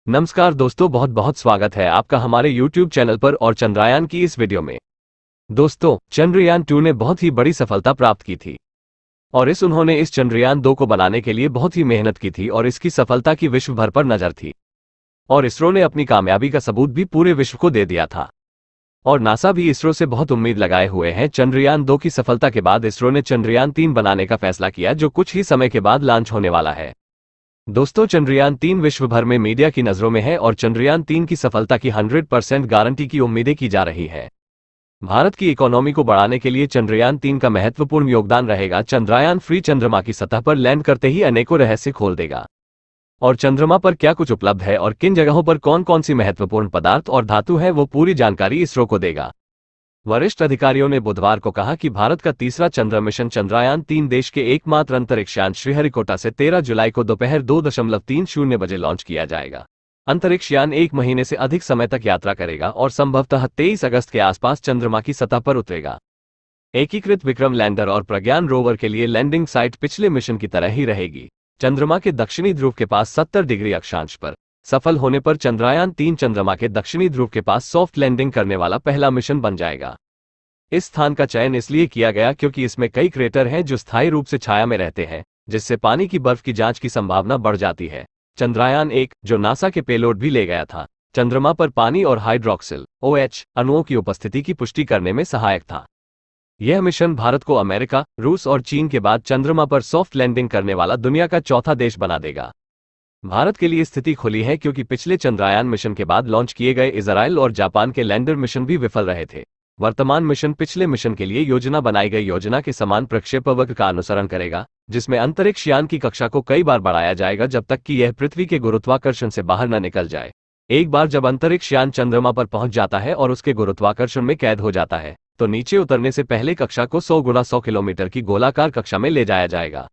नमस्कार दोस्तों, बहुत बहुत स्वागत है आपका हमारे YouTube चैनल पर और चंद्रयान की इस वीडियो में। दोस्तों, चंद्रयान 2 ने बहुत ही बड़ी सफलता प्राप्त की थी और उन्होंने इस चंद्रयान 2 को बनाने के लिए बहुत ही मेहनत की थी और इसकी सफलता की विश्व भर पर नजर थी और इसरो ने अपनी कामयाबी का सबूत भी पूरे विश्व को दे दिया था और नासा भी इसरो से बहुत उम्मीद लगाए हुए हैं। चंद्रयान 2 की सफलता के बाद इसरो ने चंद्रयान 3 बनाने का फैसला किया, जो कुछ ही समय के बाद लॉन्च होने वाला है। दोस्तों, चंद्रयान 3 विश्व भर में मीडिया की नजरों में है और चंद्रयान 3 की सफलता की 100% गारंटी की उम्मीदें की जा रही है। भारत की इकोनॉमी को बढ़ाने के लिए चंद्रयान 3 का महत्वपूर्ण योगदान रहेगा। चंद्रयान फ्री चंद्रमा की सतह पर लैंड करते ही अनेकों रहस्य खोल देगा और चंद्रमा पर क्या कुछ उपलब्ध है और किन जगहों पर कौन कौन सी महत्वपूर्ण पदार्थ और धातु है, वो पूरी जानकारी इसरो को देगा। वरिष्ठ अधिकारियों ने बुधवार को कहा कि भारत का तीसरा चंद्र मिशन चंद्रयान 3 देश के एकमात्र अंतरिक्षयान श्रीहरिकोटा से 13 जुलाई को दोपहर 2:30 बजे लॉन्च किया जाएगा। अंतरिक्षयान 1 महीने से अधिक समय तक यात्रा करेगा और संभवतः 23 अगस्त के आसपास चंद्रमा की सतह पर उतरेगा। एकीकृत विक्रम लैंडर और प्रज्ञान रोवर के लिए लैंडिंग साइट पिछले मिशन की तरह ही रहेगी। चंद्रमा के दक्षिणी ध्रुव के पास 70 डिग्री अक्षांश पर सफल होने पर चंद्रयान 3 चंद्रमा के दक्षिणी ध्रुव के पास सॉफ्ट लैंडिंग करने वाला पहला मिशन बन जाएगा। इस स्थान का चयन इसलिए किया गया क्योंकि इसमें कई क्रेटर हैं जो स्थायी रूप से छाया में रहते हैं, जिससे पानी की बर्फ की जांच की संभावना बढ़ जाती है। चंद्रयान 1, जो नासा के पेलोड भी ले गया था, चंद्रमा पर पानी और हाइड्रोक्सिल OH अणुओं की उपस्थिति की पुष्टि करने में सहायक था। यह मिशन भारत को अमेरिका, रूस और चीन के बाद चंद्रमा पर सॉफ्ट लैंडिंग करने वाला दुनिया का चौथा देश बना देगा। भारत के लिए स्थिति खुली है क्योंकि पिछले चंद्रयान मिशन के बाद लॉन्च किए गए इजराइल और जापान के लैंडर मिशन भी विफल रहे थे। वर्तमान मिशन पिछले मिशन के लिए योजना बनाई गई योजना के समान प्रक्षेपवक्र का अनुसरण करेगा, जिसमें अंतरिक्ष यान की कक्षा को कई बार बढ़ाया जाएगा जब तक कि यह पृथ्वी के गुरुत्वाकर्षण से बाहर न निकल जाए। एक बार जब अंतरिक्ष यान चंद्रमा पर पहुंच जाता है और उसके गुरुत्वाकर्षण में कैद हो जाता है, तो नीचे उतरने से पहले कक्षा को 100 गुणा 100 किलोमीटर की गोलाकार कक्षा में ले जाया जाएगा।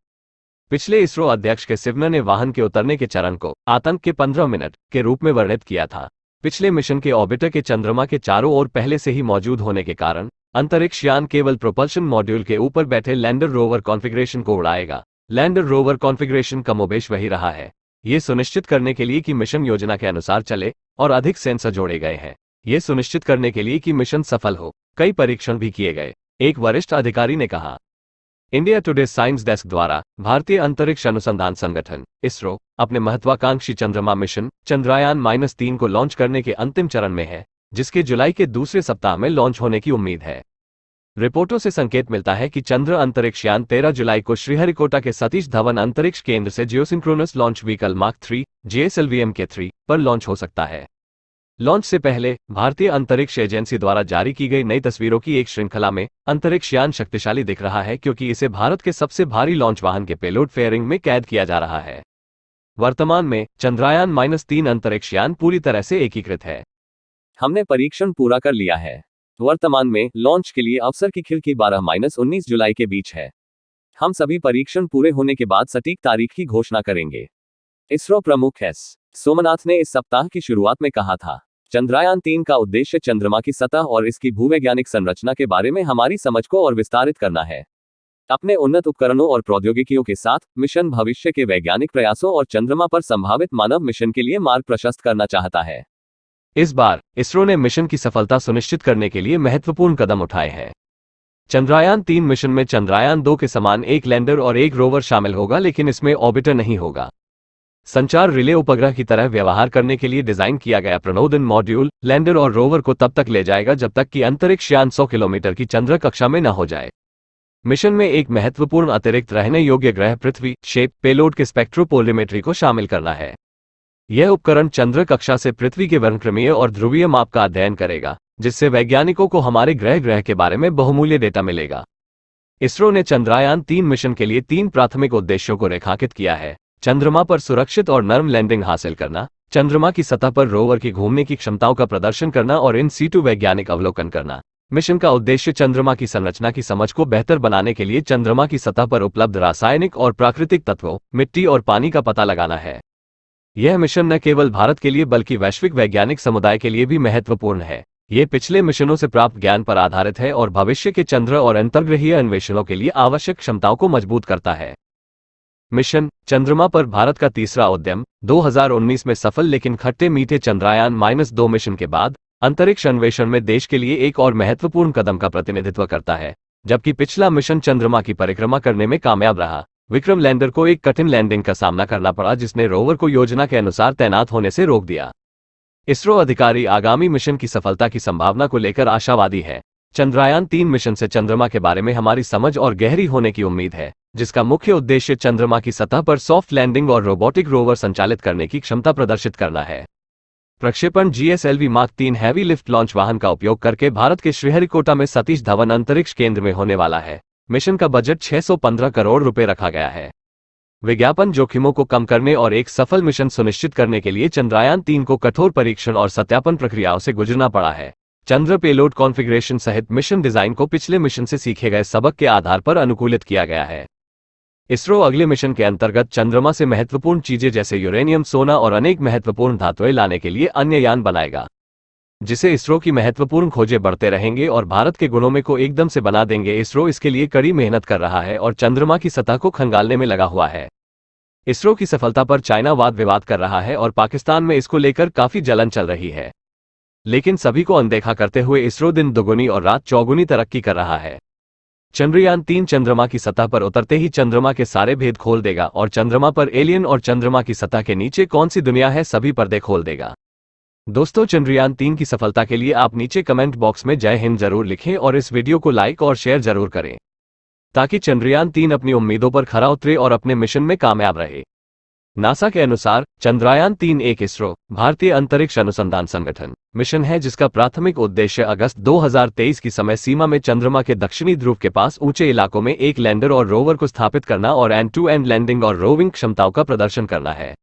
पिछले इसरो अध्यक्ष के सिवन ने वाहन के उतरने के चरण को आतंक के 15 मिनट के रूप में वर्णित किया था। पिछले मिशन के ऑर्बिटर के चंद्रमा के चारों ओर पहले से ही मौजूद होने के कारण अंतरिक्ष यान केवल प्रोपल्शन मॉड्यूल के ऊपर बैठे लैंडर रोवर कॉन्फ़िगरेशन को उड़ाएगा। लैंडर रोवर कॉन्फ़िगरेशन कमोबेश वही रहा है, ये सुनिश्चित करने के लिए कि मिशन योजना के अनुसार चले और अधिक सेंसर जोड़े गए हैं। ये सुनिश्चित करने के लिए कि मिशन सफल हो, कई परीक्षण भी किए गए, एक वरिष्ठ अधिकारी ने कहा। इंडिया टुडे साइंस डेस्क द्वारा भारतीय अंतरिक्ष अनुसंधान संगठन इसरो अपने महत्वाकांक्षी चंद्रमा मिशन चंद्रयान-3 को लॉन्च करने के अंतिम चरण में है, जिसके जुलाई के दूसरे सप्ताह में लॉन्च होने की उम्मीद है। रिपोर्टों से संकेत मिलता है कि चंद्र अंतरिक्षयान 13 जुलाई को श्रीहरिकोटा के सतीश धवन अंतरिक्ष केंद्र से geosynchronous launch vehicle mark 3 JSLV-M-3 पर लॉन्च हो सकता है। लॉन्च से पहले भारतीय अंतरिक्ष एजेंसी द्वारा जारी की गई नई तस्वीरों की एक श्रृंखला में अंतरिक्षयान शक्तिशाली दिख रहा है क्योंकि इसे भारत के सबसे भारी लॉन्च वाहन के पेलोड फेयरिंग में कैद किया जा रहा है। वर्तमान में चंद्रयान-3 अंतरिक्षयान पूरी तरह से एकीकृत है। हमने परीक्षण पूरा कर लिया है। वर्तमान में लॉन्च के लिए अवसर की खिड़की 12-19 जुलाई के बीच है। हम सभी परीक्षण पूरे होने के बाद सटीक तारीख की घोषणा करेंगे। इसरो प्रमुख एस सोमनाथ ने इस सप्ताह की शुरुआत में कहा था, चंद्रयान 3 का उद्देश्य चंद्रमा की सतह और इसकी भूवैज्ञानिक संरचना के बारे में हमारी समझ को और विस्तारित करना है। अपने उन्नत उपकरणों और प्रौद्योगिकियों के साथ मिशन भविष्य के वैज्ञानिक प्रयासों और चंद्रमा पर संभावित मानव मिशन के लिए मार्ग प्रशस्त करना चाहता है। इस बार इसरो ने मिशन की सफलता सुनिश्चित करने के लिए महत्वपूर्ण कदम उठाए हैं। चंद्रयान 3 मिशन में चंद्रयान 2 के समान एक लैंडर और एक रोवर शामिल होगा, लेकिन इसमें ऑर्बिटर नहीं होगा। संचार रिले उपग्रह की तरह व्यवहार करने के लिए डिजाइन किया गया प्रणोदन मॉड्यूल लैंडर और रोवर को तब तक ले जाएगा जब तक कि अंतरिक्ष यान 100 किलोमीटर की चंद्र कक्षा में न हो जाए। मिशन में एक महत्वपूर्ण अतिरिक्त रहने योग्य ग्रह पृथ्वी शेप पेलोड के स्पेक्ट्रोपोलिमेट्री को शामिल करना है। यह उपकरण चंद्र कक्षा से पृथ्वी के वर्णक्रमीय और ध्रुवीय माप का अध्ययन करेगा, जिससे वैज्ञानिकों को हमारे ग्रह के बारे में बहुमूल्य डेटा मिलेगा। इसरो ने चंद्रयान 3 मिशन के लिए 3 प्राथमिक उद्देश्यों को रेखांकित किया है: चंद्रमा पर सुरक्षित और नर्म लैंडिंग हासिल करना, चंद्रमा की सतह पर रोवर की घूमने की क्षमताओं का प्रदर्शन करना और इन सीटू वैज्ञानिक अवलोकन करना। मिशन का उद्देश्य चंद्रमा की संरचना की समझ को बेहतर बनाने के लिए चंद्रमा की सतह पर उपलब्ध रासायनिक और प्राकृतिक तत्वों, मिट्टी और पानी का पता लगाना है। यह मिशन न केवल भारत के लिए बल्कि वैश्विक वैज्ञानिक समुदाय के लिए भी महत्वपूर्ण है। ये पिछले मिशनों से प्राप्त ज्ञान पर आधारित है और भविष्य के चंद्र और अंतर्ग्रहीय अन्वेषणों के लिए आवश्यक क्षमताओं को मजबूत करता है। मिशन चंद्रमा पर भारत का तीसरा उद्यम 2019 में सफल, लेकिन खट्टे मीठे चंद्रयान-2 मिशन के बाद अंतरिक्ष अन्वेषण में देश के लिए एक और महत्वपूर्ण कदम का प्रतिनिधित्व करता है। जबकि पिछला मिशन चंद्रमा की परिक्रमा करने में कामयाब रहा, विक्रम लैंडर को एक कठिन लैंडिंग का सामना करना पड़ा, जिसने रोवर को योजना के अनुसार तैनात होने से रोक दिया। इसरो अधिकारी आगामी मिशन की सफलता की संभावना को लेकर आशावादी है। चंद्रयान-3 मिशन से चंद्रमा के बारे में हमारी समझ और गहरी होने की उम्मीद है, जिसका मुख्य उद्देश्य चंद्रमा की सतह पर सॉफ्ट लैंडिंग और रोबोटिक रोवर संचालित करने की क्षमता प्रदर्शित करना है। प्रक्षेपण GSLV mark 3 heavy lift launch वाहन का उपयोग करके भारत के श्रीहरिकोटा में सतीश धवन अंतरिक्ष केंद्र में होने वाला है। मिशन का बजट 615 करोड़ रुपए रखा गया है। विज्ञापन जोखिमों को कम करने और एक सफल मिशन सुनिश्चित करने के लिए चंद्रयान-3 को कठोर परीक्षण और सत्यापन प्रक्रियाओं से गुजरना पड़ा है। चंद्र पेलोड कॉन्फ़िगरेशन सहित मिशन डिजाइन को पिछले मिशन से सीखे गए सबक के आधार पर अनुकूलित किया गया है। इसरो अगले मिशन के अंतर्गत चंद्रमा से महत्वपूर्ण चीजें जैसे यूरेनियम, सोना और अनेक महत्वपूर्ण धातुएं लाने के लिए अन्य यान बनाएगा, जिससे इसरो की महत्वपूर्ण खोजें बढ़ते रहेंगे और भारत के गुणों में को एकदम से बना देंगे। इसरो इसके लिए कड़ी मेहनत कर रहा है और चंद्रमा की सतह को खंगालने में लगा हुआ है। इसरो की सफलता पर चाइना वाद विवाद कर रहा है और पाकिस्तान में इसको लेकर काफी जलन चल रही है, लेकिन सभी को अनदेखा करते हुए इसरो दिन दुगुनी और रात चौगुनी तरक्की कर रहा है। चंद्रयान-3 चंद्रमा की सतह पर उतरते ही चंद्रमा के सारे भेद खोल देगा और चंद्रमा पर एलियन और चंद्रमा की सतह के नीचे कौन सी दुनिया है सभी पर्दे खोल देगा। दोस्तों, चंद्रयान-3 की सफलता के लिए आप नीचे कमेंट बॉक्स में जय हिंद जरूर लिखें और इस वीडियो को लाइक और शेयर जरूर करें, ताकि चंद्रयान-3 अपनी उम्मीदों पर खरा उतरे और अपने मिशन में कामयाब रहे। नासा के अनुसार चंद्रयान-3 एक इसरो भारतीय अंतरिक्ष अनुसंधान संगठन मिशन है, जिसका प्राथमिक उद्देश्य अगस्त 2023 की समय सीमा में चंद्रमा के दक्षिणी ध्रुव के पास ऊंचे इलाकों में एक लैंडर और रोवर को स्थापित करना और एंड टू एंड लैंडिंग और रोविंग क्षमताओं का प्रदर्शन करना है।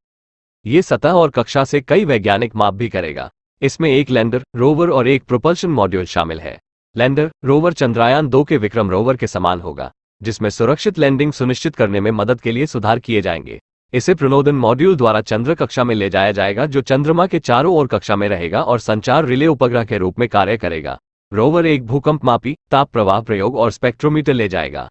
ये सतह और कक्षा से कई वैज्ञानिक माप भी करेगा। इसमें एक लैंडर, रोवर और एक प्रोपल्शन मॉड्यूल शामिल है। लैंडर रोवर चंद्रयान-2 के विक्रम रोवर के समान होगा, जिसमें सुरक्षित लैंडिंग सुनिश्चित करने में मदद के लिए सुधार किए जाएंगे। इसे प्रणोदन मॉड्यूल द्वारा चंद्र कक्षा में ले जाया जाएगा, जो चंद्रमा के चारों ओर कक्षा में रहेगा और संचार रिले उपग्रह के रूप में कार्य करेगा। रोवर एक भूकंप मापी, ताप प्रवाह प्रयोग और स्पेक्ट्रोमीटर ले जाएगा।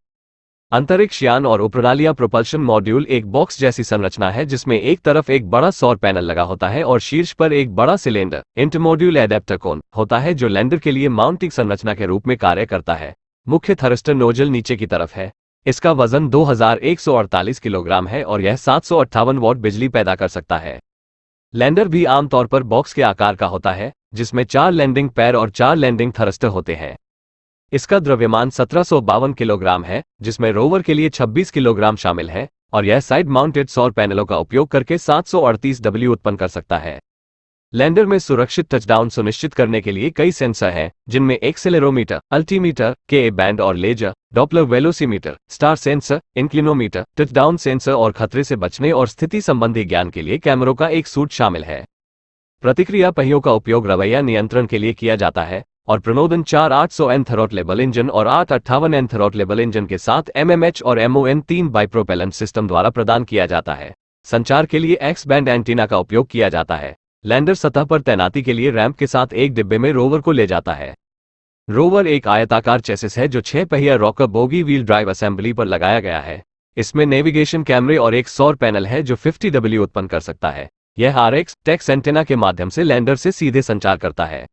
अंतरिक्ष यान और उपप्रणालियां प्रोपल्शन मॉड्यूल एक बॉक्स जैसी संरचना है, जिसमें एक तरफ एक बड़ा सौर पैनल लगा होता है और शीर्ष पर एक बड़ा सिलेंडर इंटरमॉड्यूल एडेप्टर कोन होता है, जो लैंडर के लिए माउंटिंग संरचना के रूप में कार्य करता है। मुख्य थरस्टर नोजल नीचे की तरफ है। इसका वजन 2148 किलोग्राम है और यह 758 वॉट बिजली पैदा कर सकता है। लैंडर भी आमतौर पर बॉक्स के आकार का होता है, जिसमें 4 लैंडिंग पैर और 4 लैंडिंग थरस्टर होते हैं। इसका द्रव्यमान 1752 किलोग्राम है, जिसमें रोवर के लिए 26 किलोग्राम शामिल है और यह साइड माउंटेड सौर पैनलों का उपयोग करके 738 डब्ल्यू उत्पन्न कर सकता है। लैंडर में सुरक्षित टचडाउन सुनिश्चित करने के लिए कई सेंसर हैं, जिनमें एक्सेलेरोमीटर, अल्टीमीटर, के बैंड और laser, Doppler velocimeter, star sensor, inclinometer, touchdown sensor और खतरे से बचने और स्थिति संबंधी ज्ञान के लिए कैमरों का एक सूट शामिल है। प्रतिक्रिया पहियों का उपयोग रवैया नियंत्रण के लिए किया जाता है और प्रणोदन 4800N थ्रॉटलेबल इंजन और 858N थ्रॉटलेबल इंजन के साथ MMH और MON-3 बाइप्रोपेलेंट सिस्टम द्वारा प्रदान किया जाता है। संचार के लिए एक्स बैंड एंटीना का उपयोग किया जाता है। लैंडर सतह पर तैनाती के लिए रैंप के साथ एक डिब्बे में रोवर को ले जाता है। रोवर एक आयताकार चेसिस है, जो 6 पहिया rocker bogie wheel drive assembly पर लगाया गया है। इसमें नेविगेशन कैमरे और एक सौर पैनल है, जो 50 डब्ल्यू उत्पन्न कर सकता है। यह RX टेक्स एंटेना के माध्यम से लैंडर से सीधे संचार करता है।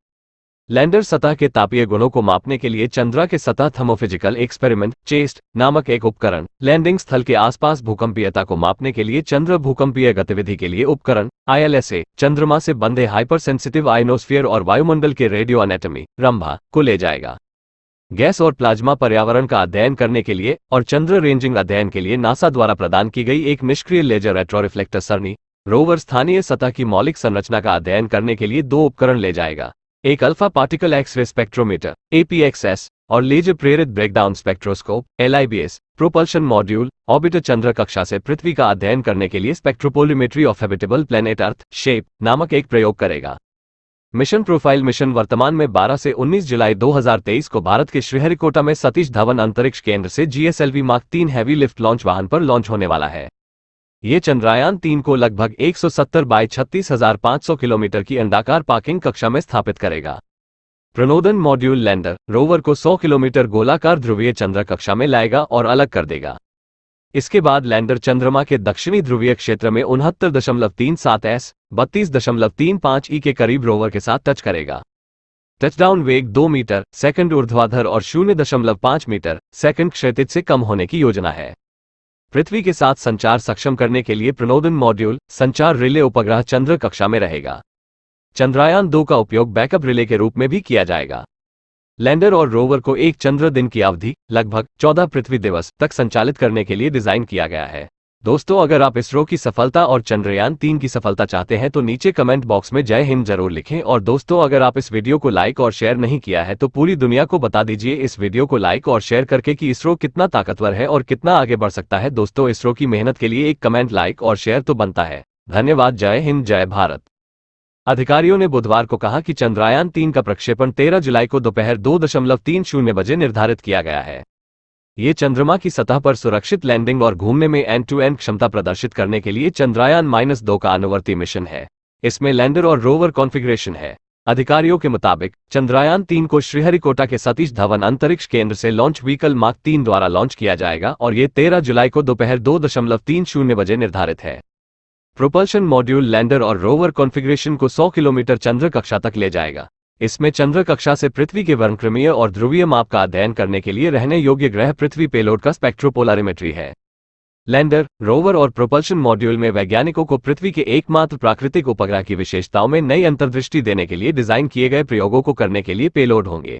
लैंडर सतह के तापीय गुणों को मापने के लिए चंद्रा के सतह थर्मोफिजिकल एक्सपेरिमेंट चेस्ट नामक एक उपकरण, लैंडिंग स्थल के आसपास भूकंपीयता को मापने के लिए चंद्र भूकंपीय गतिविधि के लिए उपकरण ILSA, चंद्रमा से बंधे हाइपर सेंसिटिव आयनोस्फीयर और वायुमंडल के रेडियो एनाटॉमी रंभा को ले जाएगा। गैस और प्लाज्मा पर्यावरण का अध्ययन करने के लिए और चंद्र रेंजिंग अध्ययन के लिए नासा द्वारा प्रदान की गई एक निष्क्रिय लेजर रेट्रोरिफ्लेक्टर सरणी रोवर स्थानीय सतह की मौलिक संरचना का अध्ययन करने के लिए 2 उपकरण ले जाएगा, एक alpha particle X-ray spectrometer APXS और लेजर प्रेरित breakdown spectroscope LIBS, propulsion module orbiter चंद्र कक्षा से पृथ्वी का अध्ययन करने के लिए spectropolarimetry of habitable planet Earth SHAPE नामक एक प्रयोग करेगा। मिशन प्रोफाइल मिशन वर्तमान में 12 से 19 जुलाई 2023 को भारत के श्रीहरिकोटा में सतीश धवन अंतरिक्ष केंद्र से GSLV mark 3 heavy lift launch वाहन पर लॉन्च होने वाला है। ये चंद्रयान-3 को लगभग 170 बाय 36,500 किलोमीटर की अंडाकार पार्किंग कक्षा में स्थापित करेगा। प्रणोदन मॉड्यूल लैंडर रोवर को 100 किलोमीटर गोलाकार ध्रुवीय चंद्र कक्षा में लाएगा और अलग कर देगा। इसके बाद लैंडर चंद्रमा के दक्षिणी ध्रुवीय क्षेत्र में 69.37 s 32.35 e के करीब रोवर के साथ टच करेगा। टचडाउन वेग 2 मीटर सेकंड ऊर्ध्वाधर और 0.5 मीटर सेकंड क्षैतिज से कम होने की योजना है। पृथ्वी के साथ संचार सक्षम करने के लिए प्रणोदन मॉड्यूल संचार रिले उपग्रह चंद्र कक्षा में रहेगा। चंद्रयान 2 का उपयोग बैकअप रिले के रूप में भी किया जाएगा। लैंडर और रोवर को एक चंद्र दिन की अवधि लगभग 14 पृथ्वी दिवस तक संचालित करने के लिए डिजाइन किया गया है। दोस्तों, अगर आप इसरो की सफलता और चंद्रयान 3 की सफलता चाहते हैं तो नीचे कमेंट बॉक्स में जय हिंद जरूर लिखें। और दोस्तों, अगर आप इस वीडियो को लाइक और शेयर नहीं किया है तो पूरी दुनिया को बता दीजिए इस वीडियो को लाइक और शेयर करके कि इसरो कितना ताकतवर है और कितना आगे बढ़ सकता है। दोस्तों, इसरो की मेहनत के लिए एक कमेंट, लाइक और शेयर तो बनता है। धन्यवाद। जय हिंद, जय भारत। अधिकारियों ने बुधवार को कहा कि चंद्रयान 3 का प्रक्षेपण 13 जुलाई को दोपहर 2:30 बजे निर्धारित किया गया है। ये चंद्रमा की सतह पर सुरक्षित लैंडिंग और घूमने में एंड टू एंड क्षमता प्रदर्शित करने के लिए चंद्रयान-2 का अनुवर्ती मिशन है। इसमें लैंडर और रोवर कॉन्फ़िगरेशन है। अधिकारियों के मुताबिक चंद्रयान 3 को श्रीहरिकोटा के सतीश धवन अंतरिक्ष केंद्र से लॉन्च व्हीकल मार्क 3 द्वारा लॉन्च किया जाएगा और ये 13 जुलाई को दोपहर 2:30 बजे निर्धारित है। प्रोपल्शन मॉड्यूल लैंडर और रोवर कॉन्फ़िगरेशन को 100 किलोमीटर चंद्र कक्षा तक ले जाएगा। इसमें चंद्र कक्षा से पृथ्वी के वर्णक्रमीय और ध्रुवीय माप का अध्ययन करने के लिए रहने योग्य ग्रह पृथ्वी पेलोड का स्पेक्ट्रोपोलरिमेट्री है। लैंडर, रोवर और प्रोपल्शन मॉड्यूल में वैज्ञानिकों को पृथ्वी के एकमात्र प्राकृतिक उपग्रह की विशेषताओं में नई अंतर्दृष्टि देने के लिए डिजाइन किए गए प्रयोगों को करने के लिए पेलोड होंगे।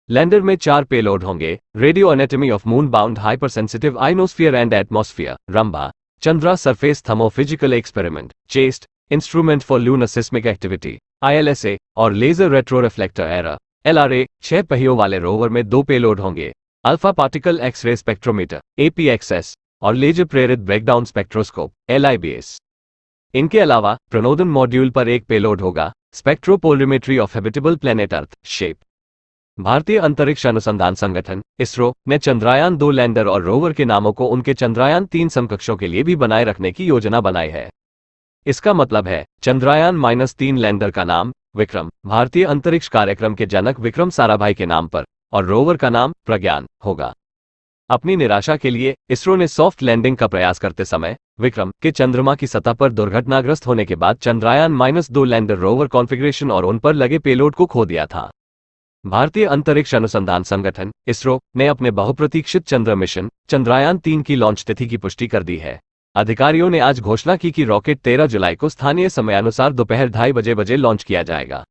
लैंडर में 4 पेलोड होंगे: radio anatomy of moon bound hypersensitive ionosphere and atmosphere RAMBHA, Chandra surface thermophysical experiment ChaSTE, instrument for lunar seismic activity ILSA और laser retroreflector array LRA। 6 पहियों वाले रोवर में 2 पेलोड होंगे: alpha particle X-ray spectrometer APXS और laser प्रेरित breakdown spectroscope LIBS। इनके अलावा प्रणोदन मॉड्यूल पर एक पेलोड होगा: spectropolarimetry of habitable planet Earth SHAPE. भारतीय अंतरिक्ष अनुसंधान संगठन इसरो ने चंद्रयान 2 लैंडर और रोवर के नामों को उनके चंद्रयान 3 समकक्षों के लिए भी बनाए रखने की योजना बनाई है। इसका मतलब है चंद्रयान-3 लैंडर का नाम विक्रम, भारतीय अंतरिक्ष कार्यक्रम के जनक विक्रम साराभाई के नाम पर, और रोवर का नाम प्रज्ञान होगा। अपनी निराशा के लिए इसरो ने सॉफ्ट लैंडिंग का प्रयास करते समय विक्रम के चंद्रमा की सतह पर दुर्घटनाग्रस्त होने के बाद चंद्रयान-2 लैंडर रोवर कॉन्फ़िगरेशन और उन पर लगे पेलोड को खो दिया था। भारतीय अंतरिक्ष अनुसंधान संगठन इसरो ने अपने बहुप्रतीक्षित चंद्र मिशन चंद्रयान 3 की लॉन्च तिथि की पुष्टि कर दी है। अधिकारियों ने आज घोषणा की कि रॉकेट 13 जुलाई को स्थानीय समयानुसार दोपहर 2:30 बजे लॉन्च किया जाएगा।